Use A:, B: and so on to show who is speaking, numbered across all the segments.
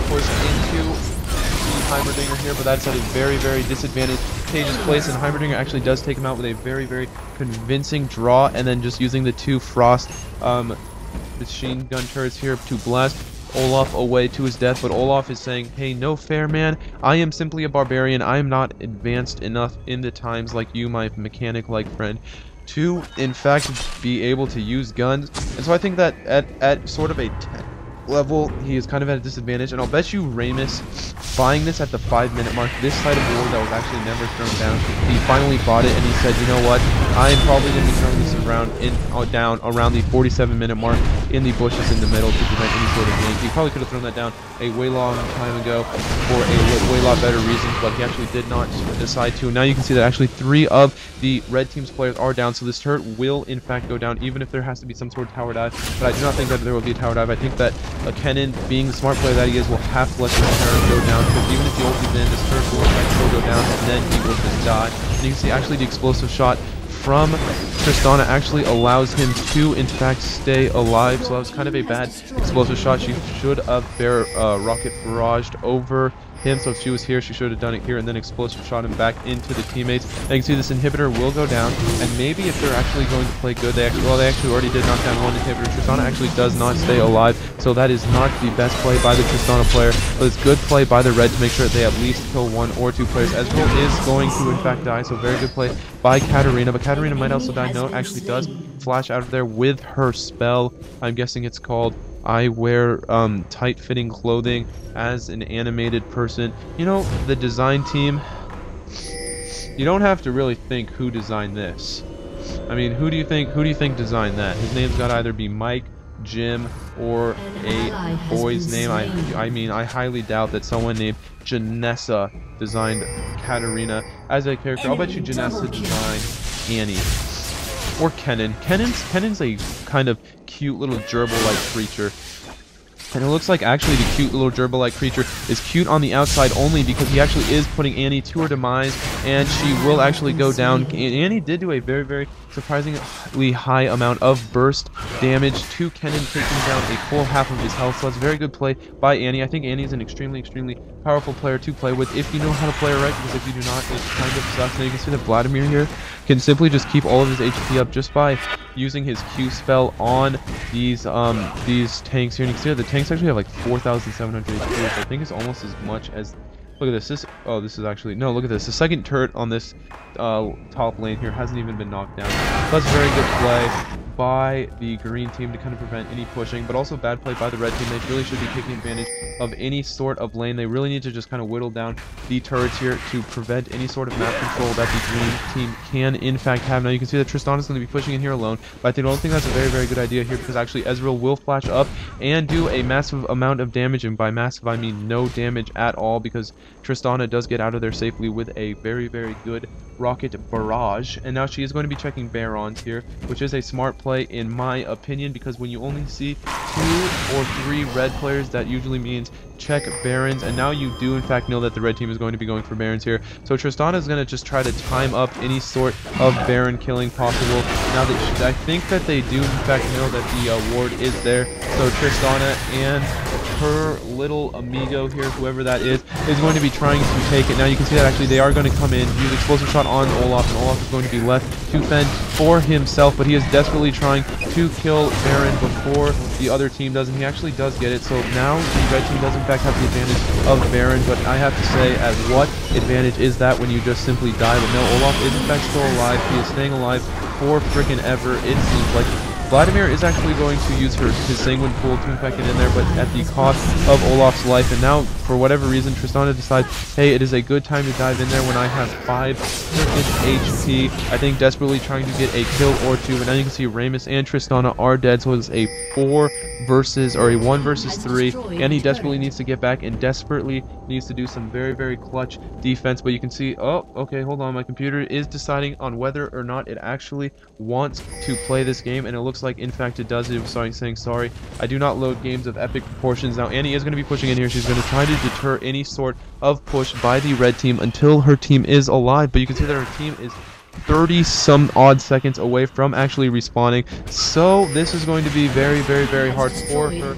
A: push into the Heimerdinger here, but that's at a very, very disadvantageous place, and Heimerdinger actually does take him out with a very, very convincing draw, and then just using the 2 Frost machine gun turrets here to blast Olaf away to his death. But Olaf is saying, hey, no fair, man. I am simply a barbarian. I am not advanced enough in the times like you, my mechanic-like friend, to, in fact, be able to use guns. And so I think that at sort of a 10 level, he is kind of at a disadvantage. And I'll bet you Ramus buying this at the 5-minute mark, this side of the war that was actually never thrown down, he finally bought it, and he said, you know what, I am probably going to be throwing this down around the 47-minute mark in the bushes in the middle to prevent any sort of gank. He probably could have thrown that down a way long time ago for a way lot better reasons, but he actually did not decide to. Now you can see that actually 3 of the red team's players are down, so this turret will in fact go down, even if there has to be some sort of tower dive. But I do not think that there will be a tower dive. I think that Kennen, being the smart player that he is, will have to let this turret go down, because even if the ulti's in, this turret will in fact still go down, and then he will just die. And you can see actually the explosive shot from Tristana actually allows him to in fact stay alive, so that was kind of a bad explosive shot. She should have rocket barraged over him, so if she was here, she should have done it here, and then explosive shot him back into the teammates. And you can see this inhibitor will go down, and maybe if they're actually going to play good, they actually already did knock down 1 inhibitor. Tristana actually does not stay alive, so that is not the best play by the Tristana player, but it's good play by the red to make sure that they at least kill 1 or 2 players. Ezreal is going to in fact die, so very good play by Katarina, but Katarina might also die. No, actually does flash out of there with her spell. I'm guessing it's called I wear tight-fitting clothing as an animated person. You know, the design team, you don't have to really think who designed this. I mean, who do you think designed that? His name's got to either be Mike, Jim, or a boy's name. I mean, I highly doubt that someone named Janessa designed Katarina as a character. I'll bet you Janessa designed Annie. Or Kennen. Kennen's a kind of cute little gerbil-like creature. And it looks like actually the cute little gerbil-like creature is cute on the outside only because he actually is putting Annie to her demise, and she will actually go down. Annie did do a very, very surprisingly high amount of burst damage to Kennen, taking down a full half of his health, so that's very good play by Annie. I think Annie is an extremely powerful player to play with if you know how to play her right, because if you do not, it kind of sucks. Now you can see that Vladimir here can simply just keep all of his HP up just by using his Q spell on these tanks here. And you can see that the tanks actually have like 4,700 HP, which I think is almost as much as, look at this, this is actually, no, look at this, the second turret on this top lane here hasn't even been knocked down. So that's very good play by the green team to kind of prevent any pushing, but also bad play by the red team. They really should be taking advantage of any sort of lane. They really need to just kind of whittle down the turrets here to prevent any sort of map control that the green team can in fact have. Now you can see that Tristan is going to be pushing in here alone, but I don't think that's a very, very good idea here, because actually Ezreal will flash up and do a massive amount of damage, and by massive I mean no damage at all, because Tristana does get out of there safely with a very, very good rocket barrage. And now she is going to be checking Barons here, which is a smart play in my opinion, because when you only see 2 or 3 red players, that usually means check Barons, and now you do in fact know that the red team is going to be going for Barons here. So Tristana is going to just try to time up any sort of Baron killing possible. Now that I think that they do in fact know that the ward is there, so Tristana and her little amigo here, whoever that is going to be trying to take it. Now you can see that actually they are going to come in, use explosive shot on Olaf, and Olaf is going to be left to fend for himself, but he is desperately trying to kill Baron before the other team does, and he actually does get it. So now the red team does in fact have the advantage of Baron, but I have to say, as what advantage is that when you just simply die? But no, Olaf is in fact still alive. He is staying alive for frickin' ever, it seems like. Vladimir is actually going to use his Sanguine Pool to in fact get in there, but at the cost of Olaf's life. And now, for whatever reason, Tristana decides, hey, it is a good time to dive in there when I have 5 freaking HP. I think desperately trying to get a kill or 2, but now you can see Ramus and Tristana are dead, so it's a 1 versus 3, and he desperately needs to get back and desperately needs to do some very, very clutch defense. But you can see, oh, okay, hold on, my computer is deciding on whether or not it actually wants to play this game, and it looks like in fact it does. It was saying sorry, I do not load games of epic proportions. Now Annie is going to be pushing in here. She's going to try to deter any sort of push by the red team until her team is alive, but you can see that her team is 30 some odd seconds away from actually respawning, so this is going to be very, very, very hard for her.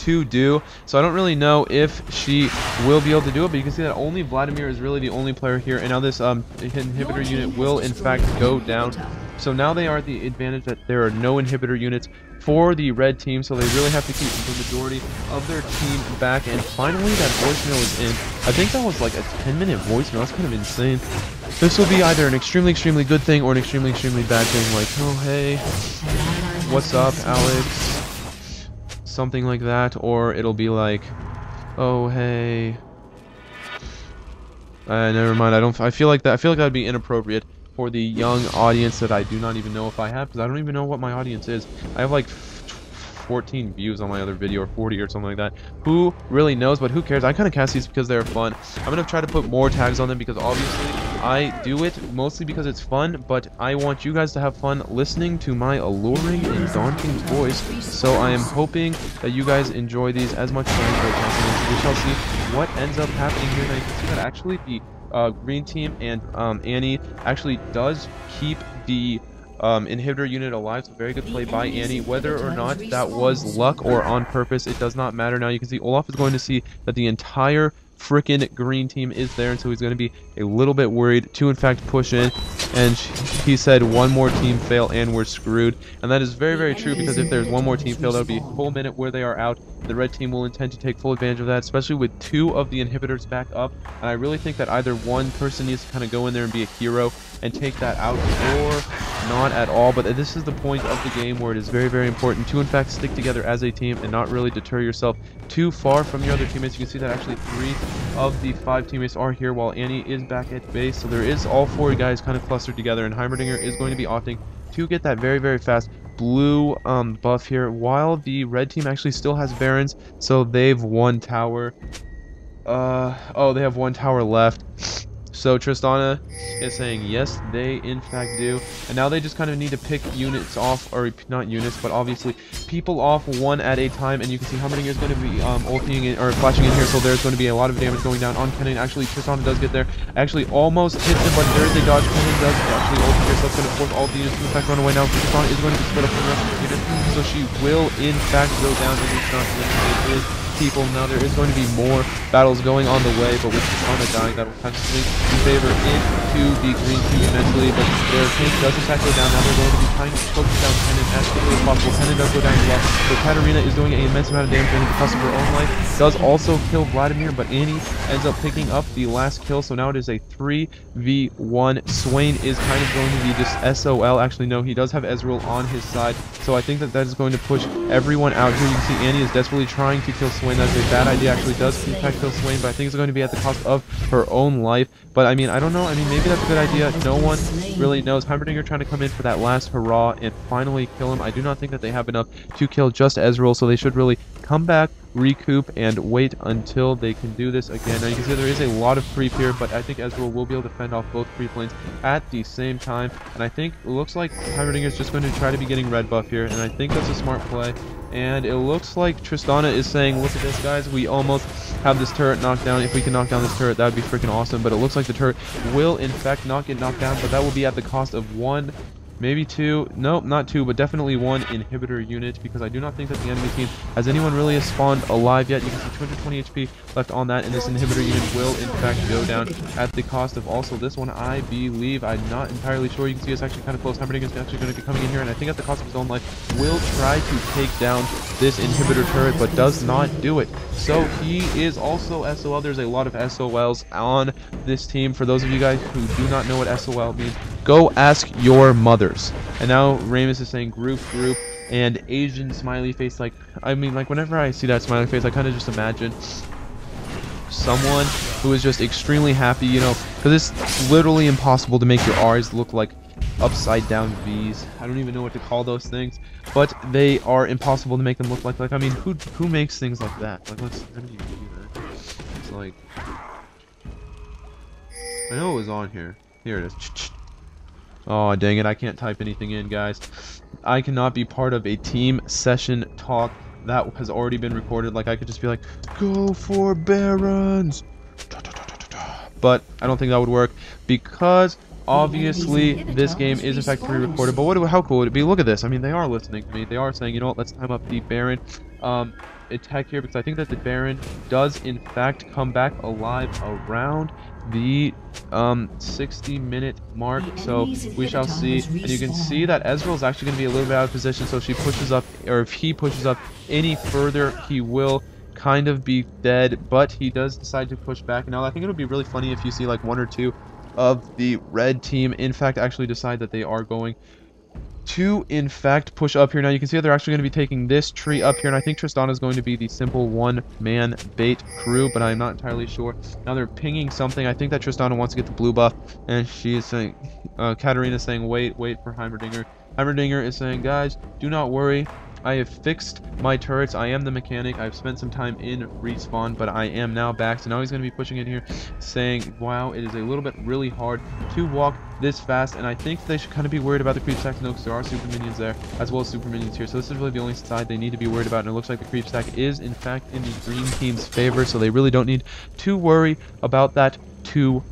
A: to do. So I don't really know if she will be able to do it, but you can see that only Vladimir is really the only player here, and now this inhibitor unit will in fact go down. So now they are at the advantage that there are no inhibitor units for the red team, so they really have to keep the majority of their team back. And finally that voicemail is in. I think that was like a 10-minute voicemail. That's kind of insane. This will be either an extremely good thing or an extremely bad thing, like, oh hey, what's up Alex, something like that, or it'll be like, oh hey, never mind. I feel like that would be inappropriate for the young audience that I do not even know if I have, because I don't even know what my audience is. I have like 14 views on my other video, or 40 or something like that. Who really knows? But who cares? I kind of cast these because they're fun. I'm gonna try to put more tags on them because obviously I do it mostly because it's fun, but I want you guys to have fun listening to my alluring and daunting voice. So I am hoping that you guys enjoy these as much as I enjoy casting them. We shall see what ends up happening here. Now you can see that actually the green team and Annie actually does keep the inhibitor unit alive, so very good play by Annie. Whether or not that was luck or on purpose, it does not matter. Now you can see Olaf is going to see that the entire frickin' green team is there, and so he's going to be a little bit worried to in fact push in, and he said one more team fail and we're screwed. And that is very true, because if there's one more team fail, that would be a full minute where they are out. The red team will intend to take full advantage of that, especially with 2 of the inhibitors back up, and I really think that either one person needs to kind of go in there and be a hero and take that out, or not at all. But this is the point of the game where it is very important to in fact stick together as a team and not really deter yourself too far from your other teammates. You can see that actually 3 of the 5 teammates are here while Annie is back at base, so there is all 4 guys kind of clustered together, and Heimerdinger is going to be opting to get that very fast blue buff here, while the red team actually still has Barons, so they've 1 tower. Oh, they have 1 tower left. So Tristana is saying yes, they in fact do, and now they just kind of need to pick units off, or not units, but obviously people off one at a time. And you can see Heimerdinger is going to be ulting in, or flashing in here, so there's going to be a lot of damage going down on Kennen. Actually, Tristana does get there, actually almost hits him, but there is a dodge. Kennen does actually ult here, so that's going to force all the units to in fact run away. Now Tristana is going to be split up from the rest of the units, so she will in fact go down, and it's not it is people. Now there is going to be more battles going on the way, but with Tristana dying, that will kind of swing in favor into the green team eventually. But their tank does in fact go down. Now they're going to be trying to focus down Kennen as quickly as possible. Kennen does go down as well, so Katarina is doing an immense amount of damage, and because of her own life does also kill Vladimir, but Annie ends up picking up the last kill. So now it is a 3v1. Swain is kind of going to be just SOL. Actually no, he does have Ezreal on his side, so I think that is going to push everyone out here. You can see Annie is desperately trying to kill Swain. That's a bad idea. Actually does in fact kill Swain, but I think it's going to be at the cost of her own life. But I mean, I don't know. I mean, maybe that's a good idea. No one really knows. Heimerdinger trying to come in for that last hurrah and finally kill him. I do not think that they have enough to kill just Ezreal, so they should really come back, recoup, and wait until they can do this again. Now you can see there is a lot of creep here, but I think Ezreal will be able to fend off both creep lanes at the same time. And I think it looks like Heimerdinger is just going to try to be getting red buff here, and I think that's a smart play. And it looks like Tristana is saying, look at this guys, we almost have this turret knocked down. If we can knock down this turret, that would be freaking awesome. But it looks like the turret will in fact not get knocked down, but that will be at the cost of 1, maybe 2, nope, not 2, but definitely 1 inhibitor unit, because I do not think that the enemy team has anyone really spawned alive yet. You can see 220 HP left on that, and this inhibitor unit will in fact go down at the cost of also this one, I believe. I'm not entirely sure. You can see it's actually kind of close. Heimerdinger is actually going to be coming in here, and I think at the cost of his own life will try to take down this inhibitor turret, but does not do it. So he is also SOL. There's a lot of SOLs on this team. For those of you guys who do not know what SOL means, go ask your mothers. And now Ramus is saying group, and Asian smiley face. Like, I mean, like, whenever I see that smiley face, I kind of just imagine someone who is just extremely happy, you know, because it's literally impossible to make your R's look like upside down V's. I don't even know what to call those things, but they are impossible to make them look like I mean, who makes things like that? Like, how do you do that? It's like, I know it was on here. Here it is. Oh, dang it, I can't type anything in, guys. I cannot be part of a team session talk that has already been recorded. Like, I could just be like, go for Barons! But I don't think that would work, because obviously this game is in fact pre-recorded. But how cool would it be? Look at this. I mean, they are listening to me. They are saying, you know what, let's time up the Baron. attack here, because I think that the Baron does in fact come back alive around the 60-minute mark, so we shall see. And you can see that Ezreal is actually going to be a little bit out of position, so if she pushes up, or if he pushes up any further, he will kind of be dead, but he does decide to push back. Now I think it would be really funny if you see like one or two of the red team in fact actually decide that they are going to in fact push up here. Now you can see that they're actually going to be taking this tree up here, and I think Tristana is going to be the simple one-man bait crew, but I'm not entirely sure. Now they're pinging something. I think that Tristana wants to get the blue buff, and she is saying, Katarina is saying, wait for Heimerdinger. Heimerdinger is saying, guys, do not worry. I have fixed my turrets. I am the mechanic. I've spent some time in respawn, but I am now back. So now he's going to be pushing in here, saying, wow, it is a little bit really hard to walk this fast, and I think they should kind of be worried about the creep stack, because there are super minions there, as well as super minions here. So this is really the only side they need to be worried about, and it looks like the creep stack is, in fact, in the green team's favor, so they really don't need to worry about that too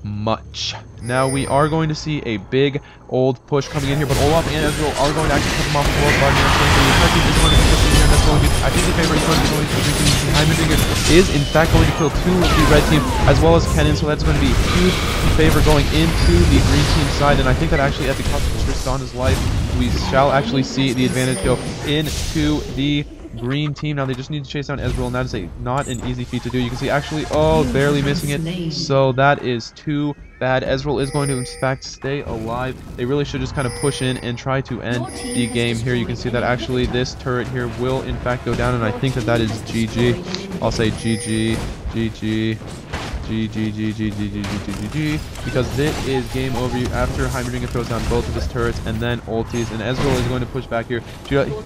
A: much. Now we are going to see a big old push coming in here, but Olaf and Ezreal are going to actually cut them off the world button. So the attack team is going to push in here, and that's going to be, I think the favorite is going to be going to the Heimerdinger is in fact going to kill two of the red team as well as Kennen, so that's going to be huge favor going into the green team side, and I think that actually at the cost of Tristana's life, we shall actually see the advantage go into the green team. Now they just need to chase down Ezreal, and that is not an easy feat to do. You can see actually, barely missing it, so that is too bad. Ezreal is going to in fact stay alive. They really should just kind of push in and try to end the game here. You can see that actually this turret here will in fact go down, and I think that that is GG. I'll say GG, GG, GG, because this is game over after Heimerdinger throws down both of his turrets and then ultis, and Ezreal is going to push back here.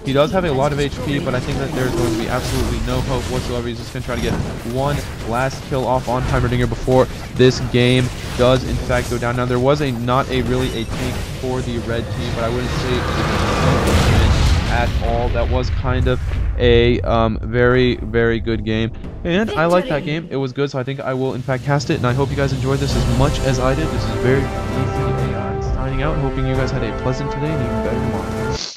A: He does have a lot of HP, but I think that there's going to be absolutely no hope whatsoever. He's just going to try to get one last kill off on Heimerdinger before this game does in fact go down. Now there was not really a tank for the red team, but I wouldn't say it was at all. That was kind of a very, very good game, and I like that game. It was good, so I think I will in fact cast it, and I hope you guys enjoyed this as much as I did. This is very easy AI signing out, hoping you guys had a pleasant today and even better tomorrow.